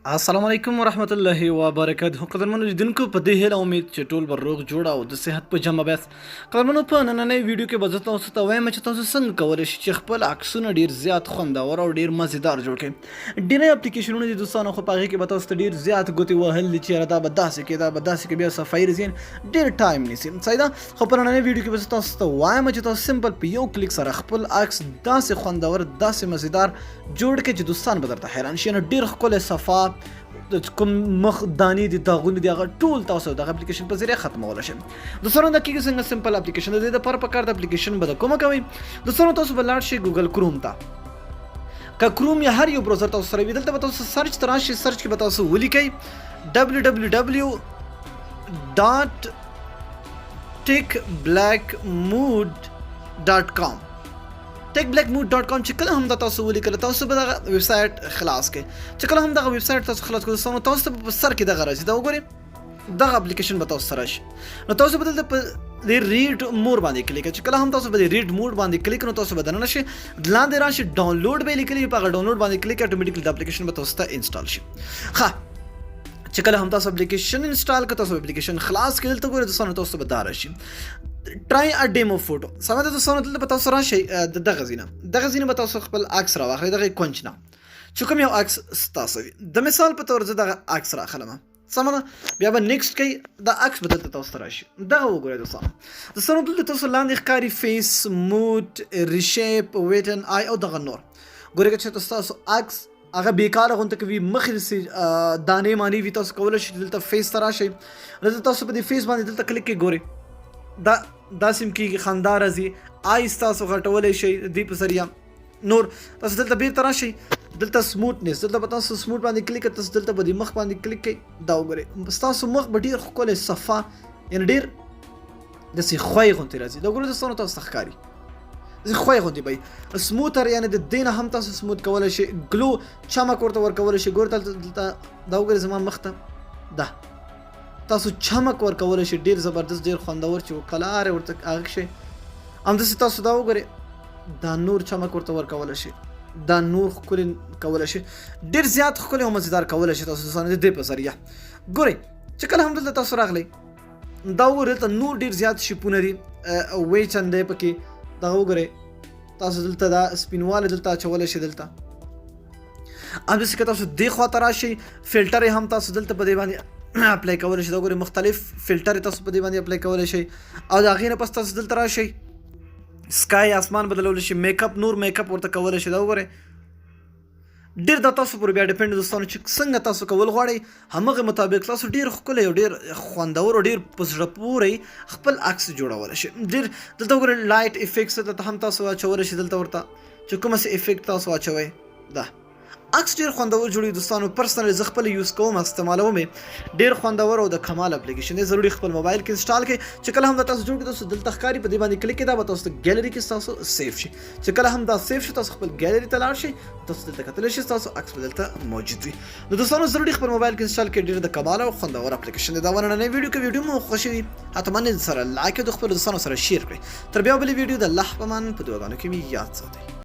السلام علیکم ورحمت الله وبرکاته. قدرمنو لیدونکو په دې هیله امید چې ټول به روغ جوړ او د صحت په جمع بیاست. قدرمنو په نننۍ ویډیو کې به زه تاسو ته وایم چې تاسو څنګه کولی شئ چې خپل عکسونه ډېر زیات خوندور او ډېر مزېدار جوړ کړئ. ډېری اپلیکیشنونه دي دوستانو، خو په هغې کې به تاسو ته ډېر زیات ګوتې وهل دي چې یاره دا به داسې کړي دا به داسې کړي، بیا صفایي راځي ډېر ټایم نیسي. صحیح ده، خو په نننۍ ویډیو کې به زه تاسو ته وایم چې تاسو سمپل په یو کلیک سره خپل عکس داسې خوندور داسې مزېدار جوړ کړئ چې دوستان به درته حیران شي. ډېر ښکلی صفا کوم مخ دانې دي داغونه دي هغه ټول تاسو دغه اپلیکیشن په ذریعه ختمولی شئ. دوستانو دا کېږي څنګه سمپل اپلیکیشن د دې دپاره پکار د اپلیکیشن به د کومه کوئ. دوستانو تاسو به لاړ شئ ګوګل کروم ته. که کروم یا هر یو بروزر تاسو سره وي، دلته به تاسو سرچ ته راشئ. سرچ کې به تاسو ولیکئ www.techblackmood.com. techblackmood.com چې کله هم دا تاسو ولیکل تاسو به دغه ویب سایټ خلاص کړئ. چې کله هم دغه ویب سایټ تاسو خلاص کړئ دوستانو، تاسو ته په سر کې دغه راځي، دا وګورئ دغه اپلیکیشن به تاسو سره راشي. نو تاسو به دلته په دې ریډ مور باندې کلیک کړئ. چې کله هم تاسو په دې ریډ مور باندې کلیک کړئ نو تاسو به دننه شئ، لاندې راشئ ډاونلوډ به یې لیکلي وي، په هغه ډاونلوډ باندې کلیک کړئ، اټومیټیکلی د اپلیکیشن به تاسو ته انسټال شي. ښه، چې کله هم تاسو اپلیکیشن انسټال کړئ تاسو اپلیکیشن خلاص کړئ، دلته ګورئ دوستانو تاسو به دا راشي ټرای ا ډیمو فوټو. سمه ده دوستانو، دلته به تاسو راشئ دغه ځینه به تاسو خپل عکس راواخلئ دغه کونج نه چې کوم یو عکس ستاسو وي. د مثال په طور زه دغه عکس راخلم، سمه ده، بیا به نیکسټ کوئ، دا عکس به دلته تاسو ته راشي. دغه وګورئ دوستانو دلته تاسو لاندې ښکاري فیس، موډ، ریشیپ، ویټ ان آی او دغه نور. ګورئ که چېرته ستاسو عکس هغه بیکاره غونته کوي، مخې دانې مانې وي، تاسو کولی شئ دلته فیس ته راشئ. دلته تاسو په دې فیس باندې دلته کلیک کړئ، ګورئ دا سیم کېږي، خندا راځي، آیس تاسو غټولی شئ دې په ذریعه. نور تاسو دلته بیرته راشئ، دلته سموټنس، دلته به تاسو سموټ باندې کلیک کړئ، تاسو دلته به د مخ باندې کلیک کړئ، دا وګورئ ستاسو مخ به ډېر ښکلی صفا یعنې ډېر داسې خوی غوندې راځي. دا وګورئ دوستانو تاسو ته ښکاري خوی غوندې به سموتر، یعنې د دې نه هم تاسو سموت کولی شئ، ګلو چمک ورته ورکولی شئ. ګورئ دلته دا وګورئ زما مخ ته ده تاسو چمک ورکولی شئ، ډېر زبردست ډېر خوندور چې کلاره ورته هغه شئ. همداسې تاسو دا وګورئ دا نور چمک ورته ورکولی شئ، دا نور ښکلي کولی شئ، ډېر زیات ښکلي او مزېدار کولی شئ تاسو دوستانو د دې په ذریعه. ګورئ چې کله هم دلته تاسو راغلی دا وګورئ دلته نور ډېر زیات شیپونه دي، وی چند دی پکې، دغه وګورئ تاسو دلته دا سپینوالی دلته اچولی شئ. دلته همداسې که تاسو دې خواته راشئ، فلټر یې هم تاسو دلته په دې باندې اپلای کولی شئ. دا وګورئ مختلف فلټر تاسو په دې باندې اپلای کولی شئ. او د هغې نه پس تاسو دلته راشئ، سکای اسمان بدلولی شئ، میک اپ نور میک اپ ورته کولی شئ. دا وګورئ ډېر دا تاسو پورې بیا ډیپینډ دوستانو چې څنګه تاسو کول غواړئ، همغه مطابق تاسو ډېر ښکلی او ډېر خوندور او ډېر په زړه پورې خپل عکس جوړولی شئ. ډېر دلته وګورئ لایټ افیکټس دلته هم تاسو اچولی شئ. دلته ورته چې کومه څه افیکټ تاسو اچوئ ده عکس ډېر خوندور جوړوي دوستانو. پرسنلی زه خپله یوز کوم، استعمالوم یې، ډېر خوندور او د کمال اپلیکیشن دی. ضروري خپل موبایل کې انسټال کړئ. چې کله هم دا تاسو جوړ کړئ تاسو دلته ښکاري په دې باندې کلیک کړئ، دا به تاسو ته ګیلري کې ستاسو سیف شي. چې کله هم دا سیف شي تاسو خپل ګیلري ته لاړ شئ، تاسو دلته کتلی شئ ستاسو عکس به دلته موجود وي. نو دوستانو ضروري خپل موبایل کې انسټال کړئ، ډېر د کمال او خوندور اپلیکیشن دی. دا نننۍ ویډیو که ویډیو مو خوښه وي حتما یې سره لایک او د خپلو دوستانو سره شیر کړئ. تر بیا بلې ویډیو د الله په امان په دعاګانو کې مې یاد ساتئ.